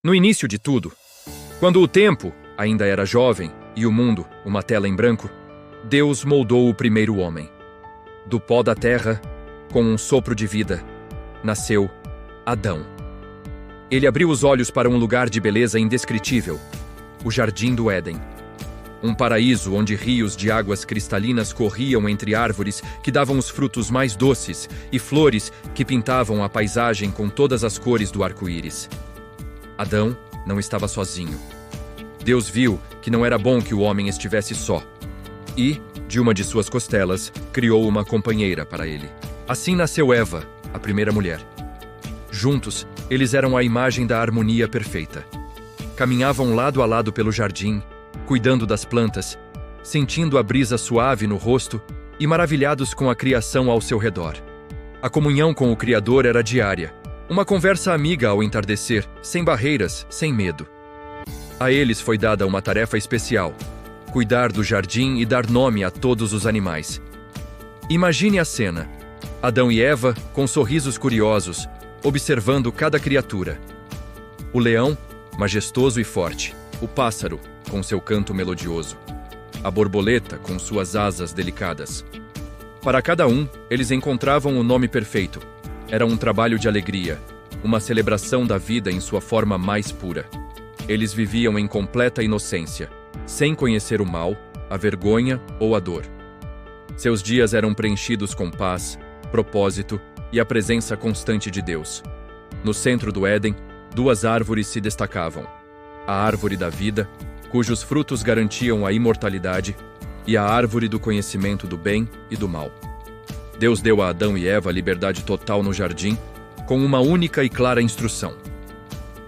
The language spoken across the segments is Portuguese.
No início de tudo, quando o tempo ainda era jovem e o mundo uma tela em branco, Deus moldou o primeiro homem. Do pó da terra, com um sopro de vida, nasceu Adão. Ele abriu os olhos para um lugar de beleza indescritível, o Jardim do Éden. Um paraíso onde rios de águas cristalinas corriam entre árvores que davam os frutos mais doces e flores que pintavam a paisagem com todas as cores do arco-íris. Adão não estava sozinho. Deus viu que não era bom que o homem estivesse só. E, de uma de suas costelas, criou uma companheira para ele. Assim nasceu Eva, a primeira mulher. Juntos, eles eram a imagem da harmonia perfeita. Caminhavam lado a lado pelo jardim, cuidando das plantas, sentindo a brisa suave no rosto e maravilhados com a criação ao seu redor. A comunhão com o Criador era diária, uma conversa amiga ao entardecer, sem barreiras, sem medo. A eles foi dada uma tarefa especial: cuidar do jardim e dar nome a todos os animais. Imagine a cena: Adão e Eva, com sorrisos curiosos, observando cada criatura. O leão, majestoso e forte. O pássaro, com seu canto melodioso. A borboleta, com suas asas delicadas. Para cada um, eles encontravam o nome perfeito. Era um trabalho de alegria, uma celebração da vida em sua forma mais pura. Eles viviam em completa inocência, sem conhecer o mal, a vergonha ou a dor. Seus dias eram preenchidos com paz, propósito e a presença constante de Deus. No centro do Éden, duas árvores se destacavam: a árvore da vida, cujos frutos garantiam a imortalidade, e a árvore do conhecimento do bem e do mal. Deus deu a Adão e Eva liberdade total no jardim, com uma única e clara instrução: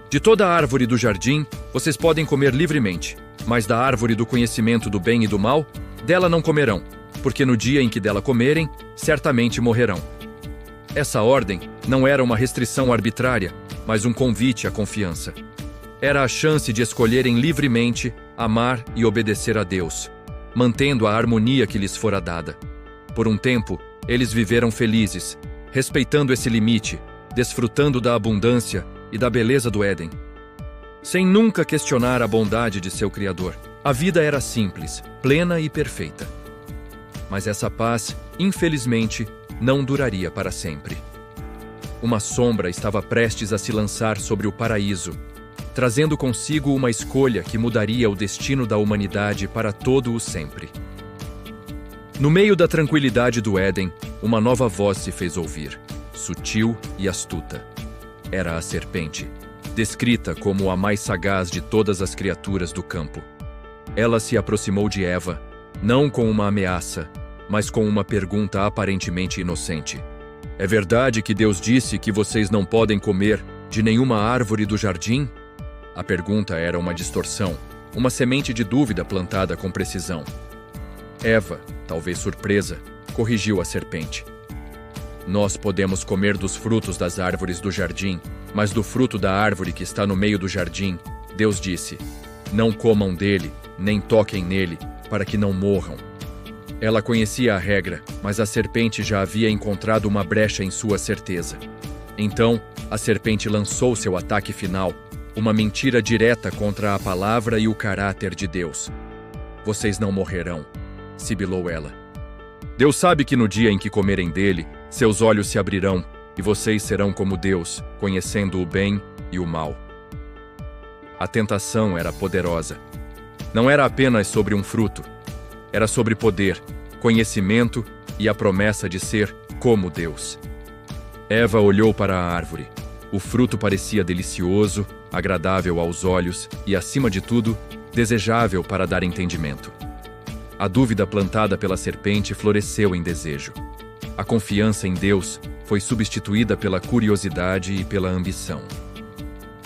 de toda a árvore do jardim, vocês podem comer livremente, mas da árvore do conhecimento do bem e do mal, dela não comerão, porque no dia em que dela comerem, certamente morrerão. Essa ordem não era uma restrição arbitrária, mas um convite à confiança. Era a chance de escolherem livremente amar e obedecer a Deus, mantendo a harmonia que lhes fora dada. Por um tempo, eles viveram felizes, respeitando esse limite, desfrutando da abundância e da beleza do Éden, sem nunca questionar a bondade de seu Criador. A vida era simples, plena e perfeita. Mas essa paz, infelizmente, não duraria para sempre. Uma sombra estava prestes a se lançar sobre o paraíso, trazendo consigo uma escolha que mudaria o destino da humanidade para todo o sempre. No meio da tranquilidade do Éden, uma nova voz se fez ouvir, sutil e astuta. Era a serpente, descrita como a mais sagaz de todas as criaturas do campo. Ela se aproximou de Eva, não com uma ameaça, mas com uma pergunta aparentemente inocente. É verdade que Deus disse que vocês não podem comer de nenhuma árvore do jardim? A pergunta era uma distorção, uma semente de dúvida plantada com precisão. Eva, talvez surpresa, corrigiu a serpente. Nós podemos comer dos frutos das árvores do jardim, mas do fruto da árvore que está no meio do jardim, Deus disse: não comam dele, nem toquem nele, para que não morram. Ela conhecia a regra, mas a serpente já havia encontrado uma brecha em sua certeza. Então, a serpente lançou seu ataque final, uma mentira direta contra a palavra e o caráter de Deus. Vocês não morrerão, sibilou ela. Deus sabe que no dia em que comerem dele, seus olhos se abrirão e vocês serão como Deus, conhecendo o bem e o mal. A tentação era poderosa. Não era apenas sobre um fruto. Era sobre poder, conhecimento e a promessa de ser como Deus. Eva olhou para a árvore. O fruto parecia delicioso, agradável aos olhos e, acima de tudo, desejável para dar entendimento. A dúvida plantada pela serpente floresceu em desejo. A confiança em Deus foi substituída pela curiosidade e pela ambição.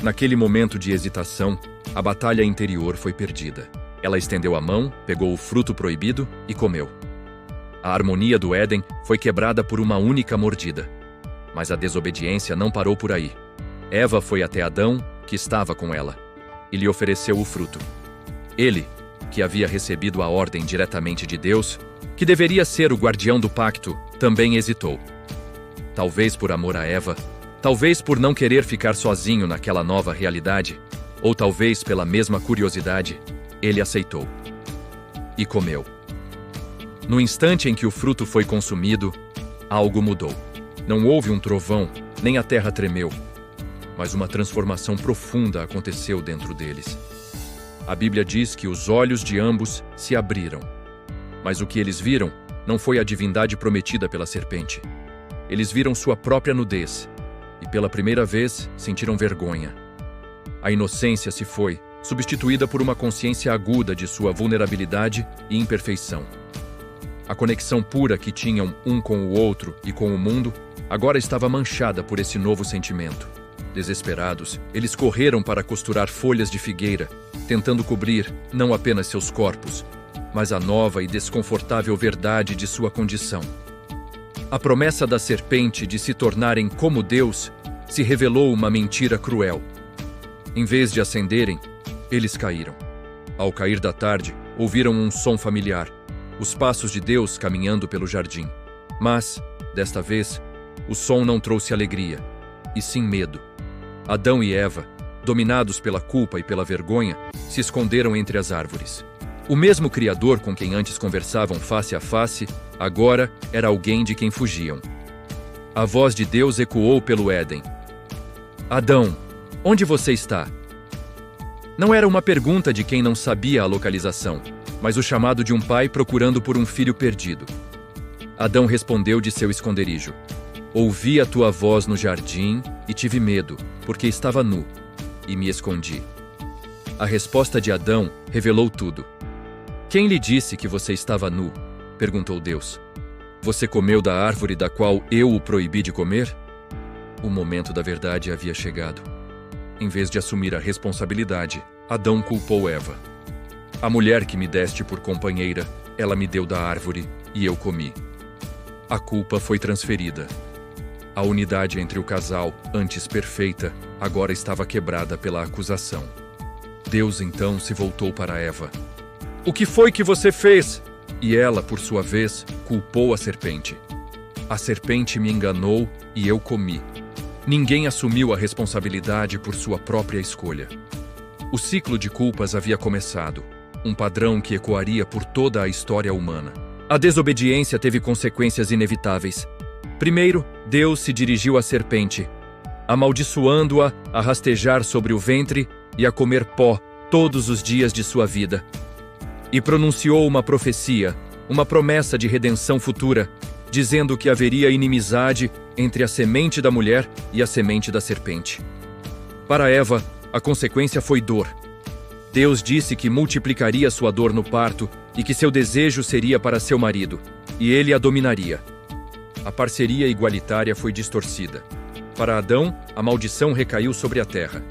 Naquele momento de hesitação, a batalha interior foi perdida. Ela estendeu a mão, pegou o fruto proibido e comeu. A harmonia do Éden foi quebrada por uma única mordida. Mas a desobediência não parou por aí. Eva foi até Adão, que estava com ela, e lhe ofereceu o fruto. Ele, que havia recebido a ordem diretamente de Deus, que deveria ser o guardião do pacto, também hesitou. Talvez por amor a Eva, talvez por não querer ficar sozinho naquela nova realidade, ou talvez pela mesma curiosidade, ele aceitou. E comeu. No instante em que o fruto foi consumido, algo mudou. Não houve um trovão, nem a terra tremeu, mas uma transformação profunda aconteceu dentro deles. A Bíblia diz que os olhos de ambos se abriram. Mas o que eles viram não foi a divindade prometida pela serpente. Eles viram sua própria nudez e, pela primeira vez, sentiram vergonha. A inocência se foi, substituída por uma consciência aguda de sua vulnerabilidade e imperfeição. A conexão pura que tinham um com o outro e com o mundo agora estava manchada por esse novo sentimento. Desesperados, eles correram para costurar folhas de figueira, tentando cobrir não apenas seus corpos, mas a nova e desconfortável verdade de sua condição. A promessa da serpente de se tornarem como Deus se revelou uma mentira cruel. Em vez de acenderem, eles caíram. Ao cair da tarde, ouviram um som familiar, os passos de Deus caminhando pelo jardim. Mas, desta vez, o som não trouxe alegria, e sim medo. Adão e Eva, dominados pela culpa e pela vergonha, se esconderam entre as árvores. O mesmo Criador com quem antes conversavam face a face, agora era alguém de quem fugiam. A voz de Deus ecoou pelo Éden. Adão, onde você está? Não era uma pergunta de quem não sabia a localização, mas o chamado de um pai procurando por um filho perdido. Adão respondeu de seu esconderijo. Ouvi a tua voz no jardim e tive medo, porque estava nu, e me escondi. A resposta de Adão revelou tudo. Quem lhe disse que você estava nu? Perguntou Deus. Você comeu da árvore da qual eu o proibi de comer? O momento da verdade havia chegado. Em vez de assumir a responsabilidade, Adão culpou Eva. A mulher que me deste por companheira, ela me deu da árvore e eu comi. A culpa foi transferida. A unidade entre o casal, antes perfeita, agora estava quebrada pela acusação. Deus então se voltou para Eva. O que foi que você fez? E ela, por sua vez, culpou a serpente. A serpente me enganou e eu comi. Ninguém assumiu a responsabilidade por sua própria escolha. O ciclo de culpas havia começado, um padrão que ecoaria por toda a história humana. A desobediência teve consequências inevitáveis. Primeiro, Deus se dirigiu à serpente, amaldiçoando-a a rastejar sobre o ventre e a comer pó todos os dias de sua vida. E pronunciou uma profecia, uma promessa de redenção futura, dizendo que haveria inimizade entre a semente da mulher e a semente da serpente. Para Eva, a consequência foi dor. Deus disse que multiplicaria sua dor no parto e que seu desejo seria para seu marido, e ele a dominaria. A parceria igualitária foi distorcida. Para Adão, a maldição recaiu sobre a terra.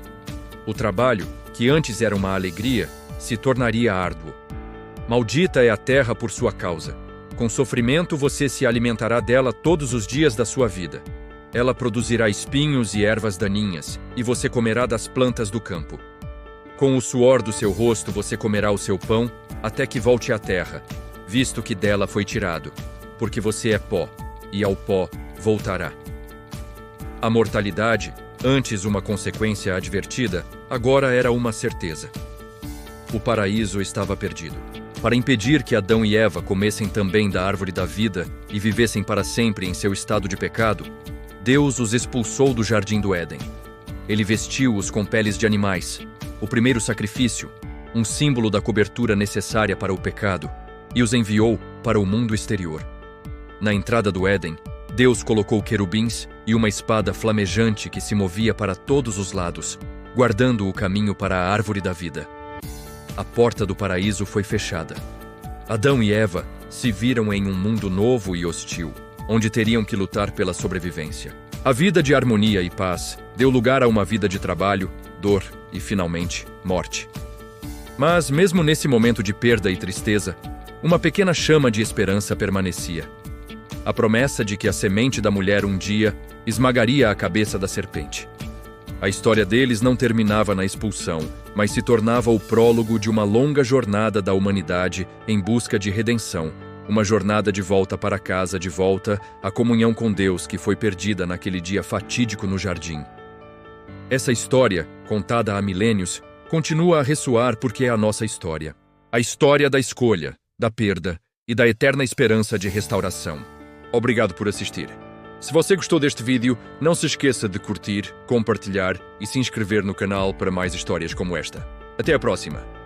O trabalho, que antes era uma alegria, se tornaria árduo. Maldita é a terra por sua causa. Com sofrimento você se alimentará dela todos os dias da sua vida. Ela produzirá espinhos e ervas daninhas, e você comerá das plantas do campo. Com o suor do seu rosto você comerá o seu pão, até que volte à terra, visto que dela foi tirado, porque você é pó, e ao pó voltará. A mortalidade, antes uma consequência advertida, agora era uma certeza. O paraíso estava perdido. Para impedir que Adão e Eva comessem também da árvore da vida e vivessem para sempre em seu estado de pecado, Deus os expulsou do jardim do Éden. Ele vestiu-os com peles de animais, o primeiro sacrifício, um símbolo da cobertura necessária para o pecado, e os enviou para o mundo exterior. Na entrada do Éden, Deus colocou querubins e uma espada flamejante que se movia para todos os lados, guardando o caminho para a árvore da vida. A porta do paraíso foi fechada. Adão e Eva se viram em um mundo novo e hostil, onde teriam que lutar pela sobrevivência. A vida de harmonia e paz deu lugar a uma vida de trabalho, dor e, finalmente, morte. Mas, mesmo nesse momento de perda e tristeza, uma pequena chama de esperança permanecia. A promessa de que a semente da mulher um dia esmagaria a cabeça da serpente. A história deles não terminava na expulsão, mas se tornava o prólogo de uma longa jornada da humanidade em busca de redenção, uma jornada de volta para casa, de volta à comunhão com Deus que foi perdida naquele dia fatídico no jardim. Essa história, contada há milênios, continua a ressoar porque é a nossa história. A história da escolha, da perda e da eterna esperança de restauração. Obrigado por assistir. Se você gostou deste vídeo, não se esqueça de curtir, compartilhar e se inscrever no canal para mais histórias como esta. Até a próxima!